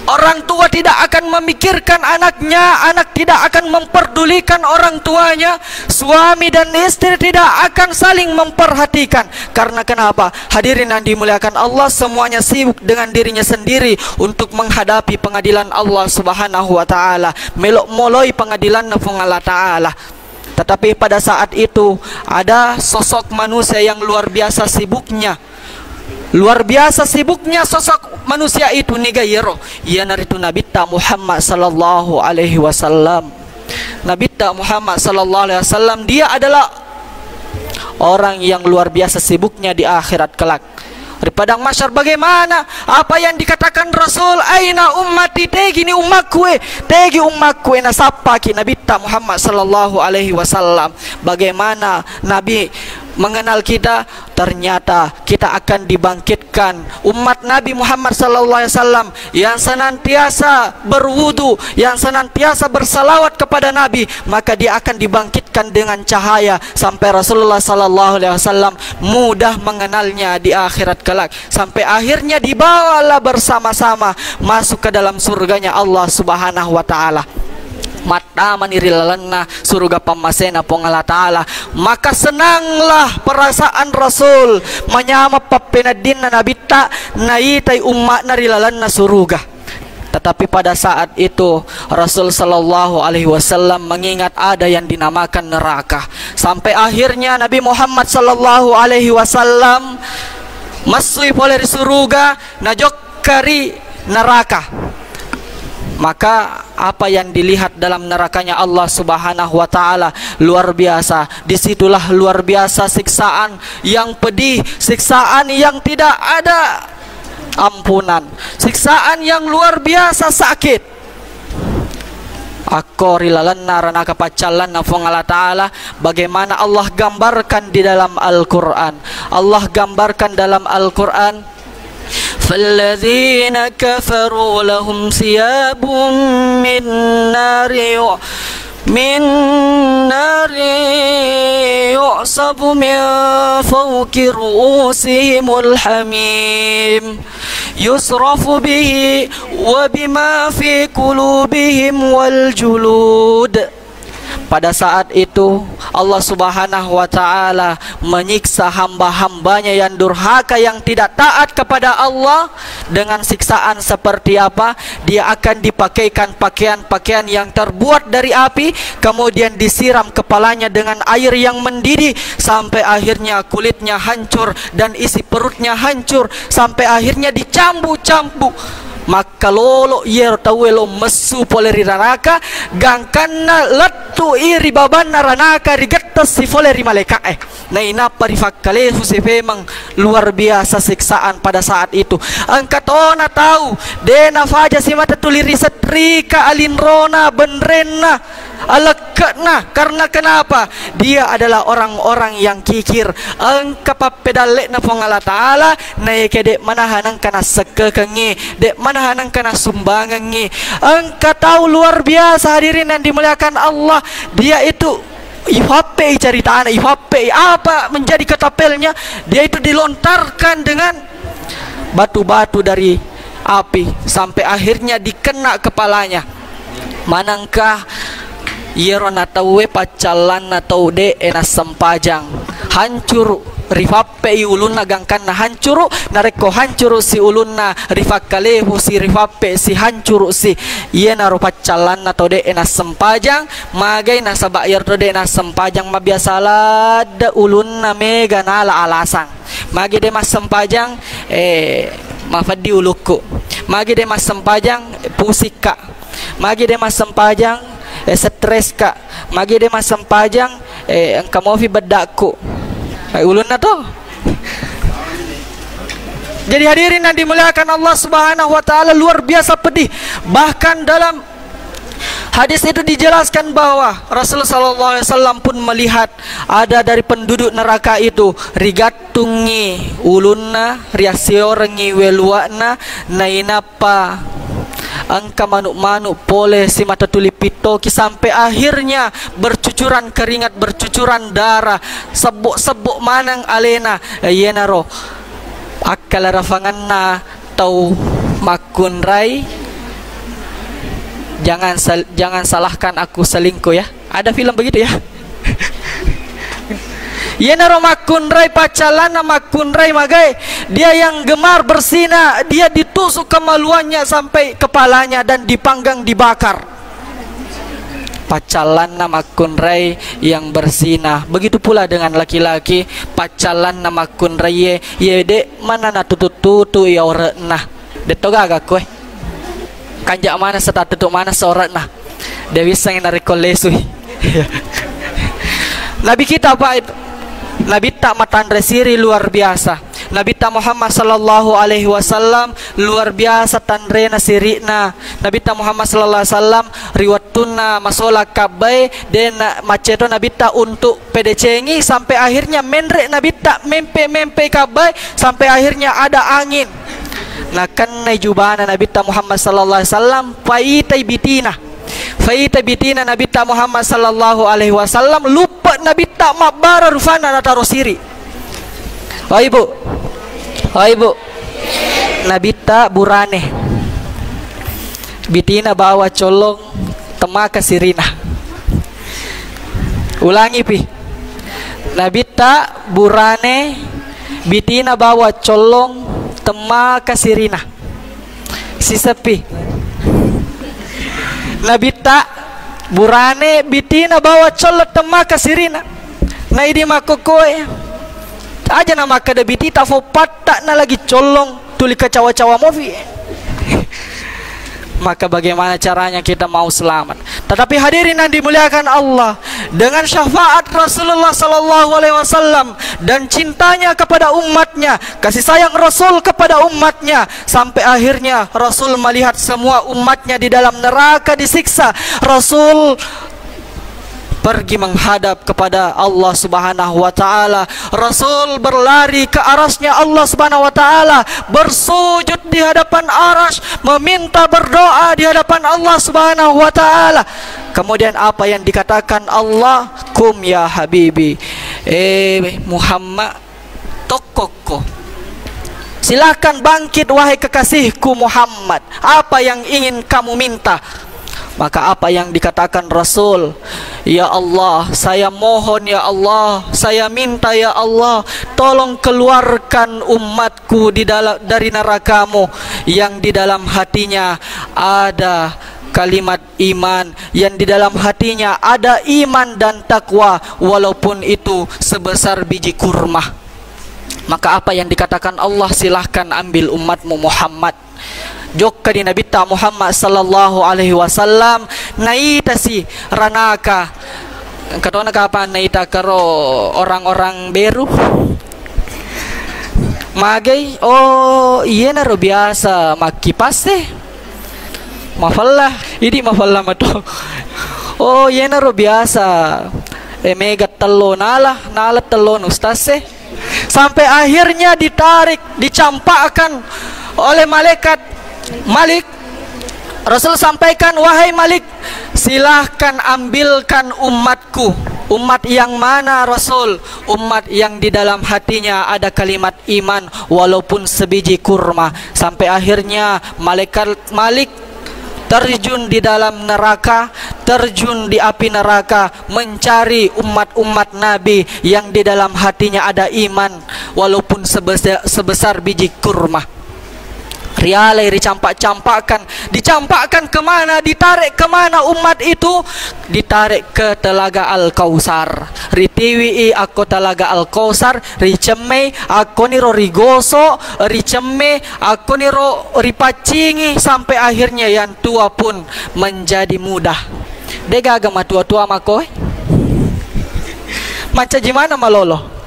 Orang tua tidak akan memikirkan anaknya, anak tidak akan memperdulikan orang tuanya, suami dan istri tidak akan saling memperhatikan. Karena kenapa? Hadirin yang dimuliakan Allah, semuanya sibuk dengan dirinya sendiri untuk menghadapi pengadilan Allah Subhanahu wa taala, melok moloi pengadilan Allah taala. Tetapi pada saat itu ada sosok manusia yang luar biasa sibuknya. Luar biasa sibuknya sosok manusia itu Nigayero. Ia naritu Nabi Muhammad sallallahu alaihi wasallam. Nabi Muhammad sallallahu alaihi wasallam, dia adalah orang yang luar biasa sibuknya di akhirat kelak. Di padang mahsyar bagaimana? Apa yang dikatakan Rasul, aina ummati, tegi ni umatku, tegi umatku, na sapa ki Nabi Muhammad sallallahu alaihi wasallam. Bagaimana Nabi mengenal kita? Ternyata kita akan dibangkitkan umat Nabi Muhammad sallallahu alaihi wasallam yang senantiasa berwudu, yang senantiasa bersalawat kepada Nabi, maka dia akan dibangkitkan dengan cahaya sampai Rasulullah sallallahu alaihi wasallam mudah mengenalnya di akhirat kelak, sampai akhirnya dibawalah bersama-sama masuk ke dalam surganya Allah Subhanahu wa taala. Mata manirilalana surga pamasena pongala taala. Maka senanglah perasaan Rasul menyama papenadin na nabita naitai umat narilalana surga. Tetapi pada saat itu Rasul sallallahu alaihi wasallam mengingat ada yang dinamakan neraka. Sampai akhirnya Nabi Muhammad sallallahu alaihi wasallam masuk oleh surga najok kari neraka. Maka apa yang dilihat dalam nerakanya Allah Subhanahu wa taala luar biasa. Disitulah luar biasa siksaan yang pedih, siksaan yang tidak ada ampunan, siksaan yang luar biasa sakit. Akorilalan naranaka pacalan nafong Allah taala. Bagaimana Allah gambarkan di dalam Al-Quran. Allah gambarkan dalam Al-Quran, فالذين كفروا لهم ثياب من نار يعصب من فوق رؤوسهم الحميم يصرف به وبما في قلوبهم والجلود. Pada saat itu Allah Subhanahu wa taala menyiksa hamba-hambanya yang durhaka, yang tidak taat kepada Allah dengan siksaan seperti apa? Dia akan dipakaikan pakaian-pakaian yang terbuat dari api, kemudian disiram kepalanya dengan air yang mendidih sampai akhirnya kulitnya hancur dan isi perutnya hancur, sampai akhirnya dicambu-cambu. Maka lolo yer tawelo mesu poleri ranaka gangkanna lettu iri baban naranaka rigetas si poleri maleka na inapa rifakkale memang luar biasa siksaan pada saat itu. Angkatona tahu dena faja si mata tuliri setrika alinrona benrena alakna. Karena kenapa? Dia adalah orang-orang yang kikir. Angka papedalek na pongala taala na dek manahanang kana sekekengi, dek manahanang kana sumbangangi. Angka tahu luar biasa hadirin yang dimuliakan Allah. Dia itu ifape ceritaan, ifape apa menjadi ketapelnya? Dia itu dilontarkan dengan batu-batu dari api sampai akhirnya dikena kepalanya. Manangkah Yero natawe pacalan natau de ena sempajang hancur rifape ulunna gangkan na hancuru nareko hancuru si ulunna rifakalehu si rifape si hancuru si iya naro pacalan natau de ena sempajang magai na sabayar to de ena sempajang mabiasalad ulunna mega nala alasang magi de mas sempajang mafadi uluku magi de mas sempajang pusika magi de mas sempajang stres kak magi de mas sempajang engka mofi bedakku ulun na to. Jadi hadirin yang dimuliakan Allah Subhanahu wa taala, luar biasa pedih. Bahkan dalam Hadis itu dijelaskan bahwa Rasulullah SAW pun melihat ada dari penduduk neraka itu rigatungi ulunna riasiorengi weluana nainapa angka manuk-manuk pole si mata tulipitoki sampai akhirnya bercucuran keringat, bercucuran darah, sebuk-sebuk manang alena yenaro akal rafanganna tau makunrai. Jangan salahkan aku selingkuh ya. Ada film begitu ya. Yenaro makunrai pacalana makunrai magai. Dia yang gemar berzina, dia ditusuk kemaluannya sampai kepalanya dan dipanggang dibakar. Pacalana makunrai yang berzina. Begitu pula dengan laki-laki, pacalana makunrai ye dek mana na tutu ya orna. Detogaga kowe. Kanjak mana serta tutup mana seorang nah Dewi sang narik kolesui. Nabi kita apa itu? Nabi tak matan resiri luar biasa. Nabi tak Muhammad sallallahu alaihi wasallam luar biasa tandrena sirina. Nabi tak Muhammad sallallahu alaihi wasallam riwatuna masola kabai dan maceto Nabi tak untuk pedecengi sampai akhirnya menrek Nabi tak mempe kabai sampai akhirnya ada angin. Nah kan najubana Nabi ta Muhammad sallallahu alaihi wasallam faitai bitina Nabi ta Muhammad sallallahu alaihi wasallam lupa Nabi ta mabara rufana na tarosiri. Oh ibu Nabi ta burane bitina bawa colong temaka sirina. Ulangi pi. Nabi ta burane bitina bawa colong temaka sirina. Si sepi. Nabi tak burane bitina bawa colot temaka sirina. Na idi makokoe. Aja nama kada biti ta fo patta na lagi colong tuli ka cawa-cawa movi. Maka bagaimana caranya kita mau selamat? Tetapi hadirin yang dimuliakan Allah, dengan syafaat Rasulullah sallallahu alaihi wasallam dan cintanya kepada umatnya, kasih sayang Rasul kepada umatnya, sampai akhirnya Rasul melihat semua umatnya di dalam neraka disiksa, Rasul pergi menghadap kepada Allah Subhanahu wa taala. Rasul berlari ke arasnya Allah Subhanahu wa taala, bersujud di hadapan arasy, meminta berdoa di hadapan Allah Subhanahu wa taala. Kemudian apa yang dikatakan Allah? Kum ya habibi, Muhammad tokoko. Silakan bangkit wahai kekasihku Muhammad. Apa yang ingin kamu minta? Maka apa yang dikatakan Rasul? Ya Allah, saya mohon ya Allah, saya minta ya Allah, tolong keluarkan umatku dari neraka-Mu yang di dalam hatinya ada kalimat iman, yang di dalam hatinya ada iman dan takwa, walaupun itu sebesar biji kurma. Maka apa yang dikatakan Allah? Silahkan ambil umatmu Muhammad. Jokka di Nabi ta Muhammad sallallahu alaihi wasallam naita si ranaka katona kapan naita karo orang-orang beru magai. Oh iya naro biasa makipas mafallah ini mafallah mato. Oh iya naro biasa mega telo nala telo ustaz sampai akhirnya ditarik dicampakkan oleh malaikat Malik. Rasul sampaikan, wahai Malik, silahkan ambilkan umatku. Umat yang mana Rasul? Umat yang di dalam hatinya ada kalimat iman walaupun sebiji kurma. Sampai akhirnya malaikat Malik terjun di dalam neraka, terjun di api neraka, mencari umat-umat Nabi yang di dalam hatinya ada iman walaupun sebesar biji kurma. Rialai dicampakkan kemana, ditarik kemana umat itu? Ditarik ke telaga Al-Kausar. Ritiwi aku telaga Al-Kausar, riceme aku niro rigoso, riceme aku niro ripacingi, sampai akhirnya yang tua pun menjadi muda. Dega agama tua-tua mako macam gimana malolo?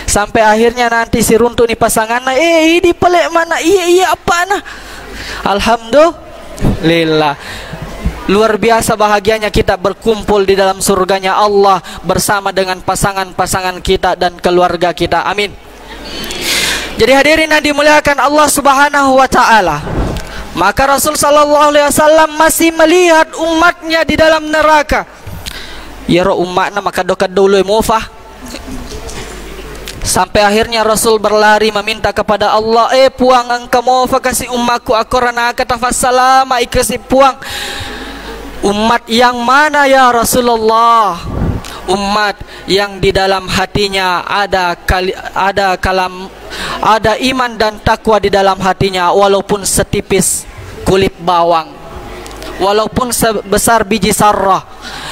Sampai akhirnya nanti si runtuh nih pasangannya, ini pelek mana? Iya apa nah? Alhamdulillah. luar biasa bahagianya kita berkumpul di dalam surganya Allah bersama dengan pasangan-pasangan kita dan keluarga kita. Amin. Jadi hadirin yang dimuliakan Allah Subhanahu wa taala, maka Rasul sallallahu alaihi wasallam masih melihat umatnya di dalam neraka. Ya ro umatna maka doka dulu mufah. Sampai akhirnya Rasul berlari meminta kepada Allah, puang engkau mau kasih umatku akorana kata fasalama ikasi puang. Umat yang mana ya Rasulullah? Umat yang di dalam hatinya ada iman dan takwa di dalam hatinya, walaupun setipis kulit bawang, walaupun sebesar biji sarrah.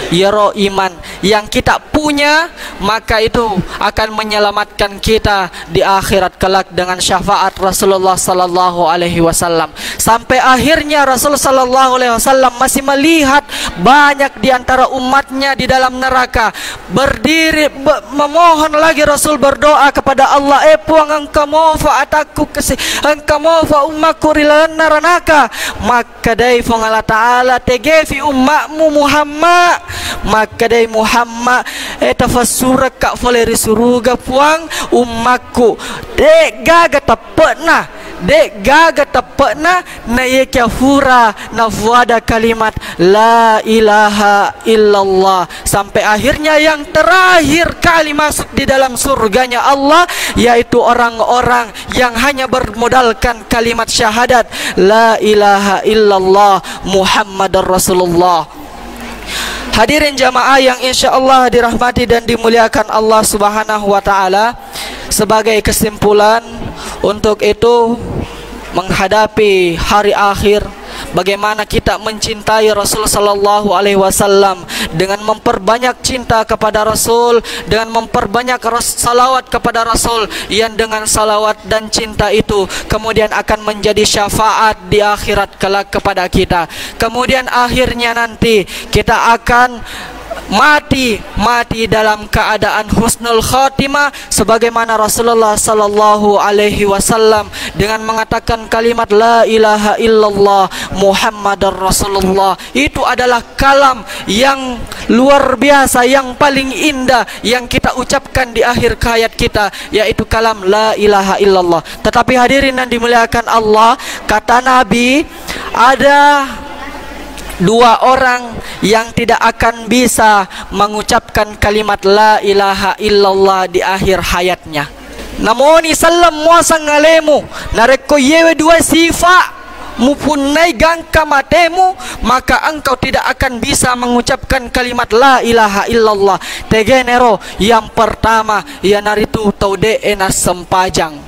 Ya roh iman yang kita punya, maka itu akan menyelamatkan kita di akhirat kelak dengan syafaat Rasulullah sallallahu alaihi wasallam. Sampai akhirnya Rasul sallallahu alaihi wasallam masih melihat banyak di antara umatnya di dalam neraka. Berdiri memohon lagi, Rasul berdoa kepada Allah, puang engkau mofa ataku kasih engkau mofa umatku rilan neraka. Maka dai fong Allah taala tegefi umatmu Muhammad, maka dai Muhammad tafassura ka foleri suruga puang umatku dek gaga tapena, dek gaga tapena na yeka fura na fuada kalimat la ilaha illallah. Sampai akhirnya yang terakhir kali masuk di dalam surganya Allah, yaitu orang-orang yang hanya bermodalkan kalimat syahadat la ilaha illallah Muhammadar Rasulullah. Hadirin jamaah yang insya Allah dirahmati dan dimuliakan Allah Subhanahu wa taala, sebagai kesimpulan untuk itu menghadapi hari akhir, bagaimana kita mencintai Rasul sallallahu alaihi wasallam dengan memperbanyak cinta kepada Rasul, dengan memperbanyak salawat kepada Rasul, yang dengan salawat dan cinta itu kemudian akan menjadi syafaat di akhirat kelak kepada kita. Kemudian akhirnya nanti kita akan mati dalam keadaan husnul khatimah, sebagaimana Rasulullah sallallahu alaihi wasallam dengan mengatakan kalimat la ilaha illallah Muhammadar Rasulullah. Itu adalah kalam yang luar biasa, yang paling indah yang kita ucapkan di akhir hayat kita, yaitu kalam la ilaha illallah. Tetapi hadirin yang dimuliakan Allah, kata Nabi, ada dua orang yang tidak akan bisa mengucapkan kalimat la ilaha illallah di akhir hayatnya. Namun sallam muasang ngalemu nareko yewe dua sifat mupunai gangka matemu, maka engkau tidak akan bisa mengucapkan kalimat la ilaha illallah. Tegenero yang pertama ya naritu taude enas sempajang.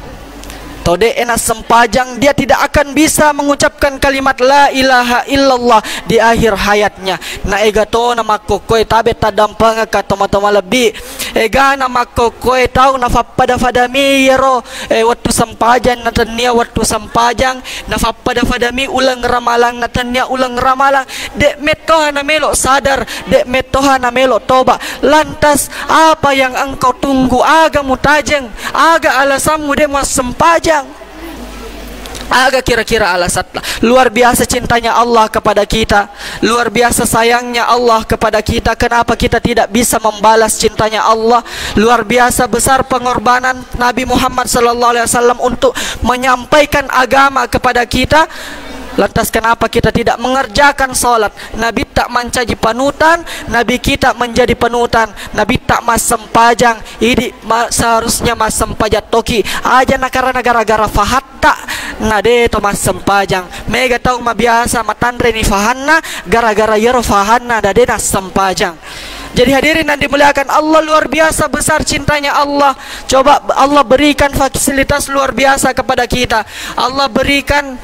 Tode enas sempajang, dia tidak akan bisa mengucapkan kalimat la ilaha illallah di akhir hayatnya. Na ega to na makokoy tabe tadampanga ka toma-toma lebih. Ega na makokoy tau na fapada-fadami yero waktu sempajang na tania waktu sempajang na fapada-fadami ulang ramalang na tania ulang ramalang. Dek metoha na melo sadar, dek metoha na melo toba. Lantas apa yang engkau tunggu? Aga mutajeng, aga alasanmu de mas sempajang. Agak kira-kira alasan. Luar biasa cintanya Allah kepada kita, luar biasa sayangnya Allah kepada kita. Kenapa kita tidak bisa membalas cintanya Allah? Luar biasa besar pengorbanan Nabi Muhammad SAW untuk menyampaikan agama kepada kita. Lantas kenapa kita tidak mengerjakan solat? Nabi tak mencaji panutan, Nabi kita menjadi panutan. Nabi tak mas sempajang, ini seharusnya mas sempajat toki aja nakara gara-gara fahat tak nade to mas sempajang. Mega tau ma biasa matandre ni fahanna gara-gara yero fahanna dade nas sempajang. Jadi hadirin yang dimuliakan Allah, luar biasa besar cintanya Allah. Coba Allah berikan fasilitas luar biasa kepada kita. Allah berikan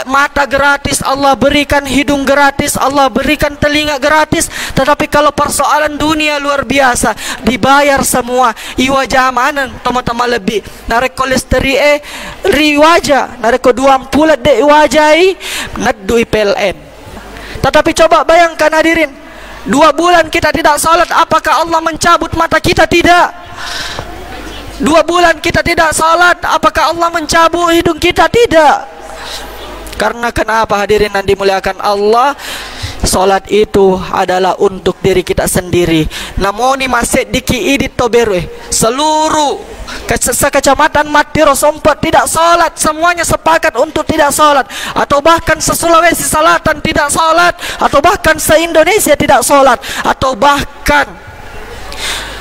mata gratis, Allah berikan hidung gratis, Allah berikan telinga gratis. Tetapi kalau persoalan dunia luar biasa, dibayar semua. Iwajah mana tama-tama lebih. Narek kolesteri riwaja, narek koduam pula de wajai nadui PLN. Tetapi coba bayangkan hadirin, 2 bulan kita tidak salat, apakah Allah mencabut mata kita? Tidak. 2 bulan kita tidak salat, apakah Allah mencabut hidung kita? Tidak. Karena kenapa hadirin yang dimuliakan Allah? Solat itu adalah untuk diri kita sendiri. Namun masjid di Kiidi Toberwe, seluruh sekecamatan Matiro Sompot tidak solat, semuanya sepakat untuk tidak solat, atau bahkan se-Sulawesi Selatan tidak solat, atau bahkan se-Indonesia tidak solat, atau bahkan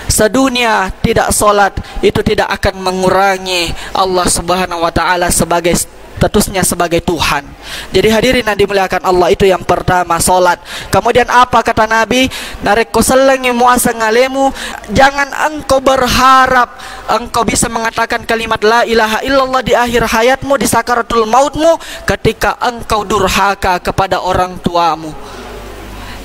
sedunia tidak solat, itu tidak akan mengurangi Allah Subhanahu wa taala sebagai statusnya sebagai Tuhan. Jadi hadirin yang dimuliakan Allah, itu yang pertama, solat. Kemudian apa kata Nabi? Narek ko selengi muasa ngalemu, jangan engkau berharap engkau bisa mengatakan kalimat la ilaha illallah di akhir hayatmu, di sakaratul mautmu, ketika engkau durhaka kepada orang tuamu.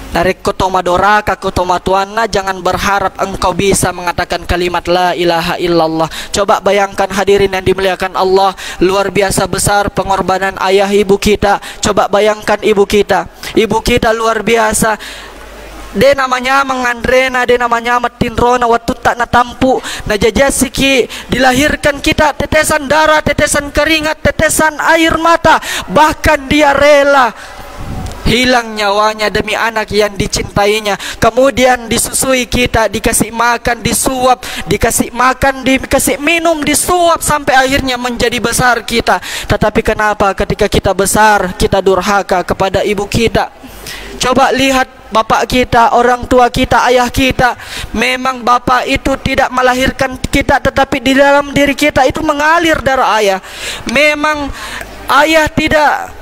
Narek kotoma doraka kotoma tuanna, jangan berharap engkau bisa mengatakan kalimat la ilaha illallah. Coba bayangkan hadirin yang dimuliakan Allah, luar biasa besar pengorbanan ayah ibu kita. Coba bayangkan ibu kita luar biasa. De namanya mengandrena, de namanya matinrona waktu tak natampu na jajasiki, dilahirkan kita tetesan darah, tetesan keringat, tetesan air mata, bahkan dia rela hilang nyawanya demi anak yang dicintainya. Kemudian disusui kita, dikasih makan, disuap, dikasih makan, dikasih minum, disuap, sampai akhirnya menjadi besar kita. Tetapi kenapa ketika kita besar kita durhaka kepada ibu kita? Coba lihat bapak kita, orang tua kita, ayah kita. Memang bapak itu tidak melahirkan kita, tetapi di dalam diri kita itu mengalir darah ayah. Memang ayah tidak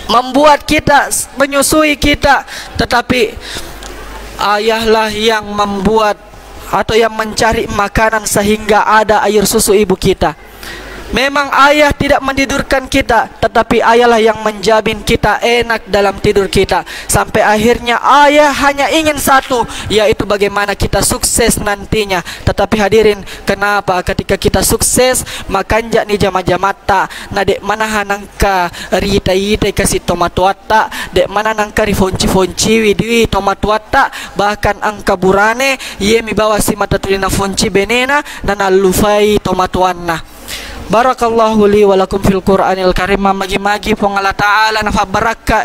membuat kita, menyusui kita, tetapi ayahlah yang membuat atau yang mencari makanan sehingga ada air susu ibu kita. Memang ayah tidak mentidurkan kita, tetapi ayahlah yang menjamin kita enak dalam tidur kita. Sampai akhirnya ayah hanya ingin satu, yaitu bagaimana kita sukses nantinya. Tetapi hadirin, kenapa ketika kita sukses makanja ni jama-jamata, na dek mana hanangka rita-rita kasih tomatuata, dek mana nangka rifonci-fonci widwi tomatuata, bahkan angka burane ye mi bawa si mata tulina fonci benena dan alufai tomatuanna. Barakallahu li wa lakum fil Qur'anil Karim. Magi-magi pong Allah Ta'ala nafabaraka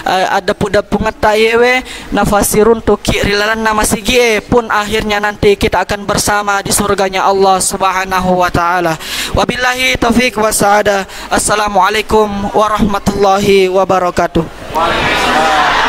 ada puda pungata yewe nafasirun tuki rilalan nama sige pun akhirnya nanti kita akan bersama di surganya Allah Subhanahu wa Ta'ala. Wabillahi taufiq wa sa'ada. Assalamualaikum warahmatullahi wabarakatuh. Waalaikumsalam.